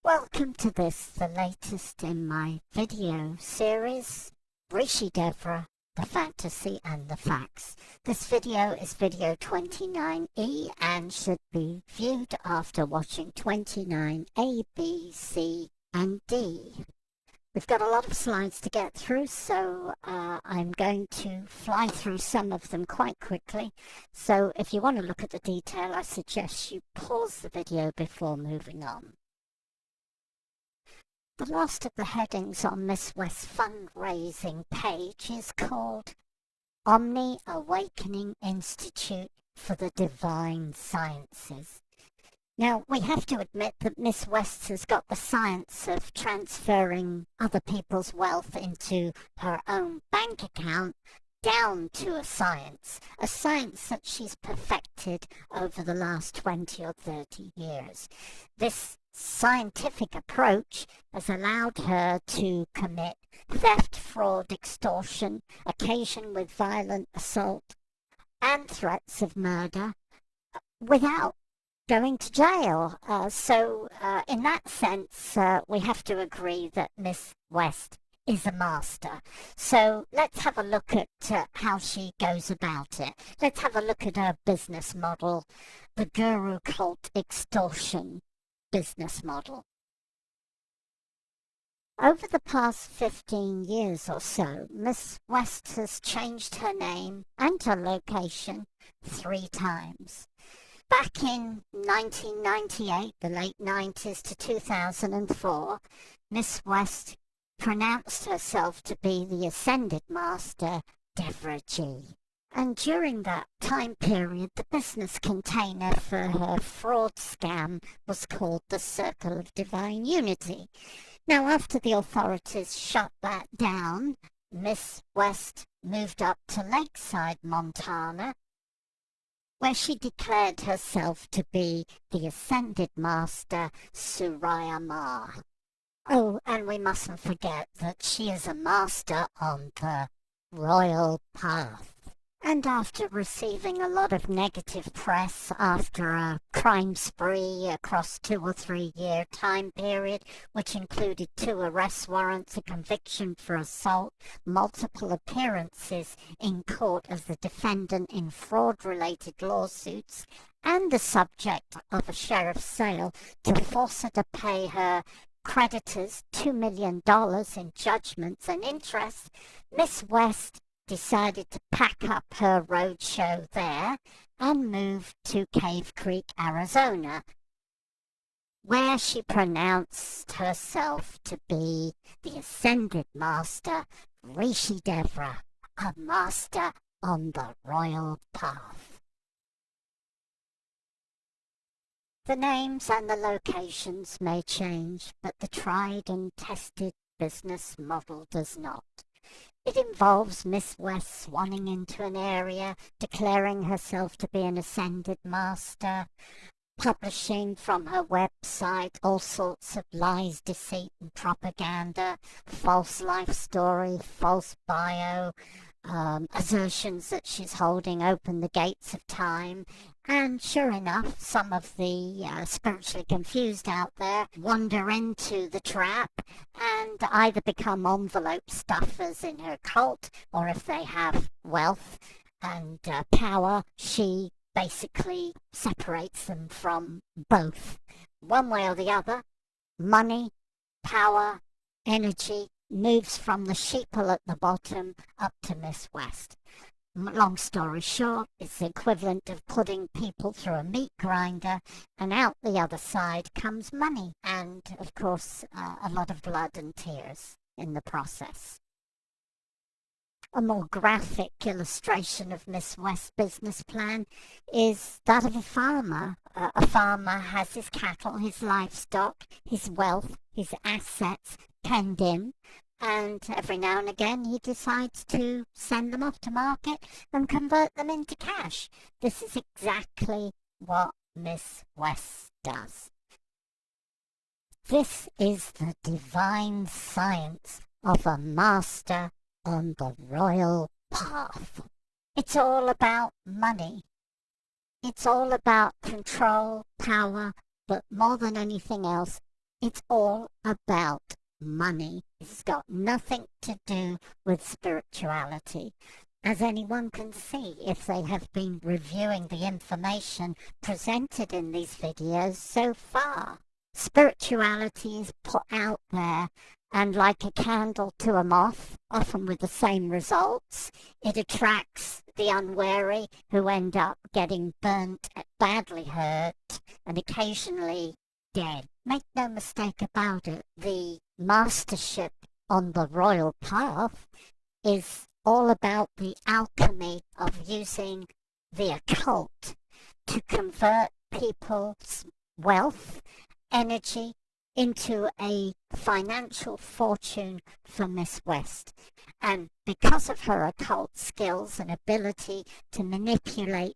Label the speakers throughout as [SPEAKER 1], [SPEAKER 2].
[SPEAKER 1] Welcome to the latest in my video series, Rishi Devra, the Fantasy and the Facts. This video is video 29E and should be viewed after watching 29A, B, C and D. We've got a lot of slides to get through, so I'm going to fly through some of them quite quickly. So if you want to look at the detail, I suggest you pause the video before moving on. The last of the headings on Miss West's fundraising page is called Omni Awakening Institute for the Divine Sciences. Now, we have to admit that Miss West has got the science of transferring other people's wealth into her own bank account down to a science that she's perfected over the last 20 or 30 years. This scientific approach has allowed her to commit theft, fraud, extortion, occasion with violent assault, and threats of murder without going to jail. So in that sense, we have to agree that Miss West is a master. So let's have a look at how she goes about it. Let's have a look at her business model, the guru cult extortion business model. Over the past 15 years or so, Miss West has changed her name and her location 3 times. Back in 1998, the late 90s to 2004, Miss West pronounced herself to be the Ascended Master, Devra G. And during that time period, the business container for her fraud scam was called the Circle of Divine Unity. Now, after the authorities shut that down, Miss West moved up to Lakeside, Montana, where she declared herself to be the Ascended Master, Surya Ma. Oh, and we mustn't forget that she is a master on the royal path. And after receiving a lot of negative press after a crime spree across 2 or 3 year time period, which included 2 arrest warrants, a conviction for assault, multiple appearances in court as the defendant in fraud-related lawsuits, and the subject of a sheriff's sale to force her to pay her creditors $2 million in judgments and interest, Miss West decided to pack up her roadshow there and move to Cave Creek, Arizona, where she pronounced herself to be the Ascended Master, Rishi Devra, a master on the royal path. The names and the locations may change, but the tried and tested business model does not. It involves Miss West swanning into an area, declaring herself to be an Ascended Master, publishing from her website all sorts of lies, deceit and propaganda, false life story, false bio, assertions that she's holding open the gates of time. And sure enough, some of the spiritually confused out there wander into the trap and either become envelope stuffers in her cult, or if they have wealth and power, she basically separates them from both. One way or the other, money, power, energy moves from the sheeple at the bottom up to Miss West. Long story short, it's the equivalent of putting people through a meat grinder, and out the other side comes money and, of course, a lot of blood and tears in the process. A more graphic illustration of Miss West's business plan is that of a farmer. A farmer has his cattle, his livestock, his wealth, his assets penned in, and every now and again he decides to send them off to market and convert them into cash. This is exactly what Miss West does. This is the divine science of a master on the royal path. It's all about money. It's all about control, power, but more than anything else, It's all about money. It's got nothing to do with spirituality. As anyone can see if they have been reviewing the information presented in these videos so far. Spirituality is put out there, and like a candle to a moth, often with the same results, it attracts the unwary who end up getting burnt, badly hurt, and occasionally dead. Make no mistake about it, the mastership on the royal path is all about the alchemy of using the occult to convert people's wealth, energy, into a financial fortune for Miss West. And because of her occult skills and ability to manipulate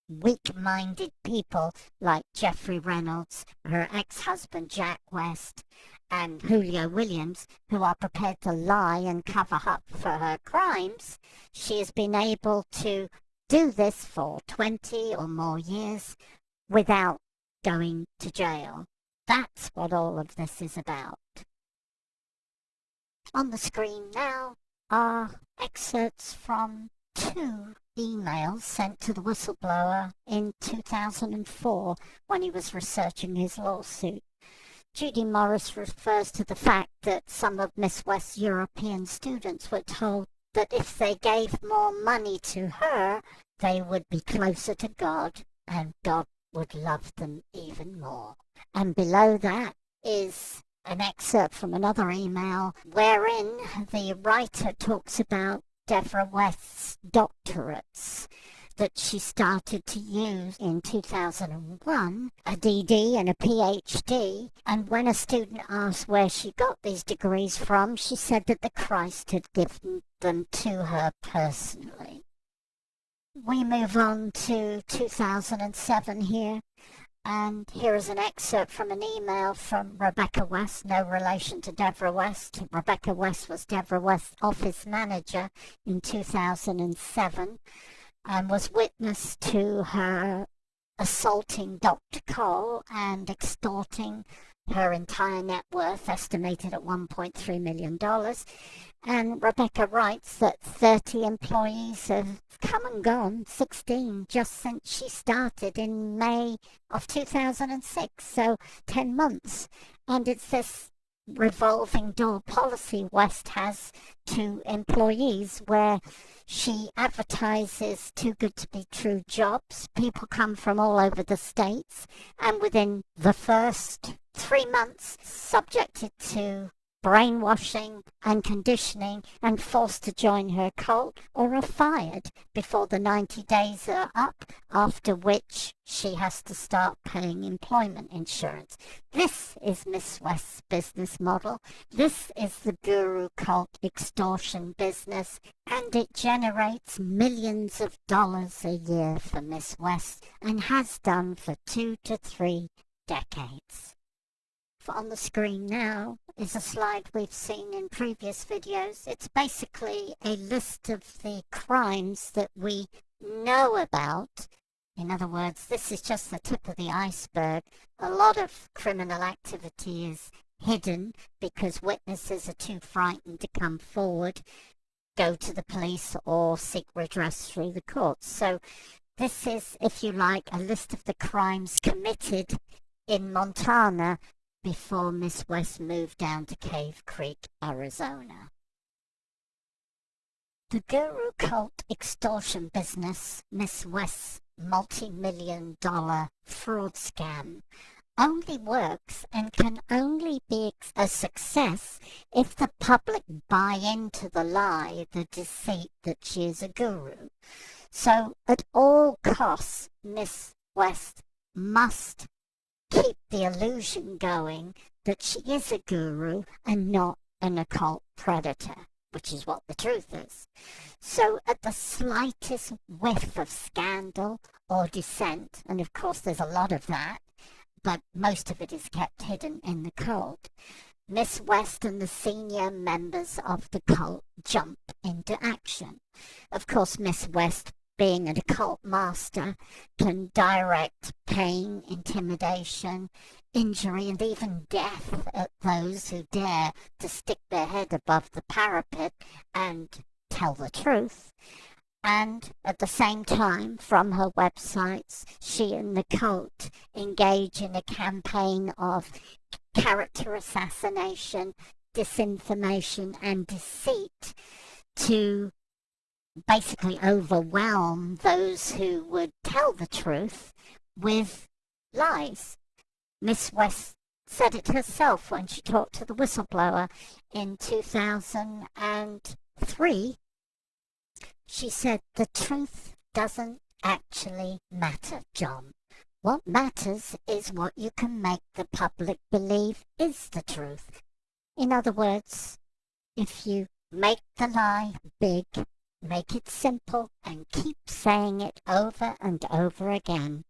[SPEAKER 1] weak-minded people like Jeffrey Reynolds, her ex-husband Jack West, and Julio Williams, who are prepared to lie and cover up for her crimes, she has been able to do this for 20 or more years without going to jail. That's what all of this is about. On the screen now are excerpts from 2 emails sent to the whistleblower in 2004 when he was researching his lawsuit. Judy Morris refers to the fact that some of Miss West's European students were told that if they gave more money to her, they would be closer to God and God would love them even more. And below that is an excerpt from another email wherein the writer talks about Devra West's doctorates that she started to use in 2001, a DD and a PhD, and when a student asked where she got these degrees from, she said that the Christ had given them to her personally. We move on to 2007 here, and here is an excerpt from an email from Rebecca West, no relation to Devra West. Rebecca West was Devra West's office manager in 2007 and was witness to her assaulting Dr. Cole and extorting her entire net worth, estimated at $1.3 million. And Rebecca writes that 30 employees have come and gone, 16, just since she started in May of 2006, so 10 months. And it's this revolving door policy West has to employees where she advertises too good to be true jobs. People come from all over the states, and within the first 3 months, subjected to brainwashing and conditioning and forced to join her cult or are fired before the 90 days are up, after which she has to start paying employment insurance. This is Miss West's business model. This is the guru cult extortion business, and it generates millions of dollars a year for Miss West and has done for 2 to 3 decades. On the screen now is a slide we've seen in previous videos. It's basically a list of the crimes that we know about. In other words, this is just the tip of the iceberg. A lot of criminal activity is hidden because witnesses are too frightened to come forward, go to the police, or seek redress through the courts. So this is, if you like, a list of the crimes committed in Montana before Miss West moved down to Cave Creek, Arizona. The guru cult extortion business, Miss West's multi-million-dollar fraud scam, only works and can only be a success if the public buy into the lie, the deceit that she is a guru. So at all costs, Miss West must keep the illusion going that she is a guru and not an occult predator, which is what the truth is. So at the slightest whiff of scandal or dissent, and of course there's a lot of that, but most of it is kept hidden in the cult, Miss West and the senior members of the cult jump into action. Of course, Miss West being an occult master, can direct pain, intimidation, injury, and even death at those who dare to stick their head above the parapet and tell the truth. And at the same time, from her websites, she and the cult engage in a campaign of character assassination, disinformation, and deceit to basically overwhelm those who would tell the truth with lies. Miss West said it herself when she talked to the whistleblower in 2003. She said, "The truth doesn't actually matter, John. What matters is what you can make the public believe is the truth." In other words, if you make the lie big, make it simple, and keep saying it over and over again,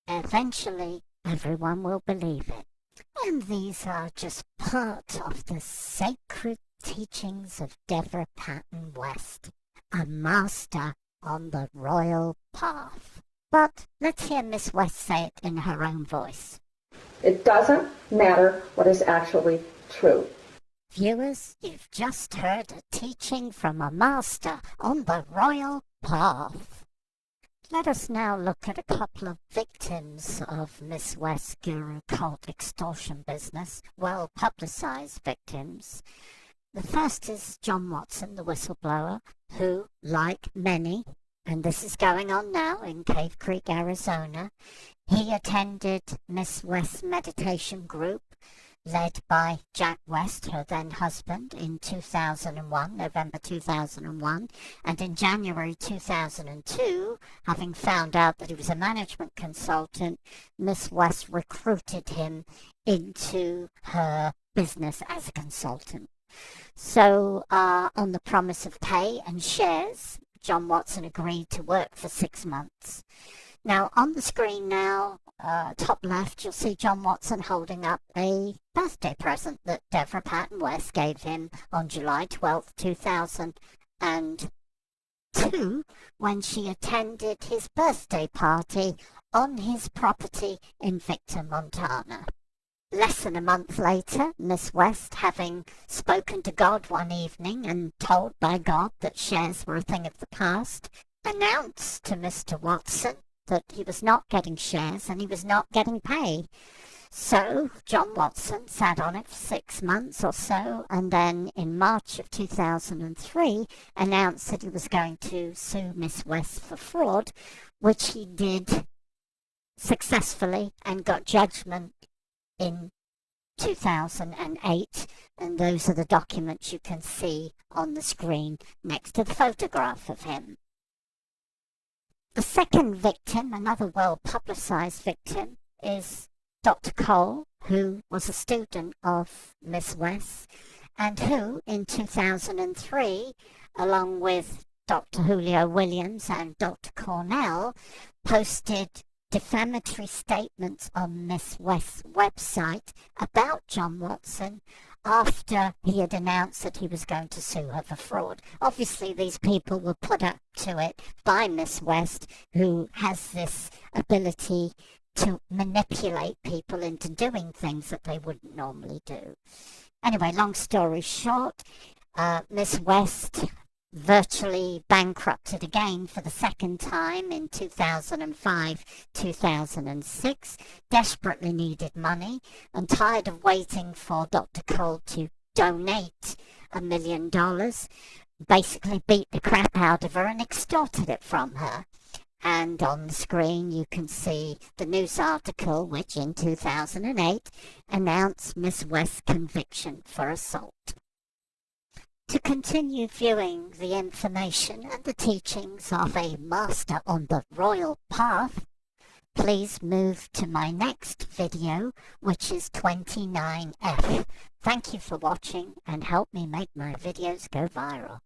[SPEAKER 1] eventually everyone will believe it. And these are just part of the sacred teachings of Devra Patton West, a master on the royal path. But let's hear Miss West say it in her own voice.
[SPEAKER 2] It doesn't matter what is actually true.
[SPEAKER 1] Viewers, you've just heard a teaching from a master on the royal path. Let us now look at a couple of victims of Miss West's guru cult extortion business, well-publicized victims. The first is John Watson, the whistleblower, who, like many, and this is going on now in Cave Creek, Arizona, he attended Miss West's meditation group, led by Jack West, her then husband, in 2001, November 2001, and in January 2002, having found out that he was a management consultant, Miss West recruited him into her business as a consultant. So, on the promise of pay and shares, John Watson agreed to work for 6 months. Now, on the screen now, top left, you'll see John Watson holding up a birthday present that Devra Patton West gave him on July 12th, 2002, when she attended his birthday party on his property in Victor, Montana. Less than a month later, Miss West, having spoken to God one evening and told by God that shares were a thing of the past, announced to Mr. Watson that he was not getting shares and he was not getting pay. So John Watson sat on it for 6 months or so, and then in March of 2003 announced that he was going to sue Miss West for fraud, which he did successfully and got judgment in 2008, and those are the documents you can see on the screen next to the photograph of him. The second victim, another well-publicized victim, is Dr. Cole, who was a student of Miss West, and who, in 2003, along with Dr. Julio Williams and Dr. Cornell, posted defamatory statements on Miss West's website about John Watson after he had announced that he was going to sue her for fraud. Obviously, these people were put up to it by Miss West, who has this ability to manipulate people into doing things that they wouldn't normally do. Anyway, long story short, Miss West virtually bankrupted again for the second time in 2005-2006, desperately needed money, and tired of waiting for Dr. Cole to donate $1 million, basically beat the crap out of her and extorted it from her. And on the screen you can see the news article which in 2008 announced Miss West's conviction for assault. To continue viewing the information and the teachings of a master on the royal path, please move to my next video, which is 29F. Thank you for watching and help me make my videos go viral.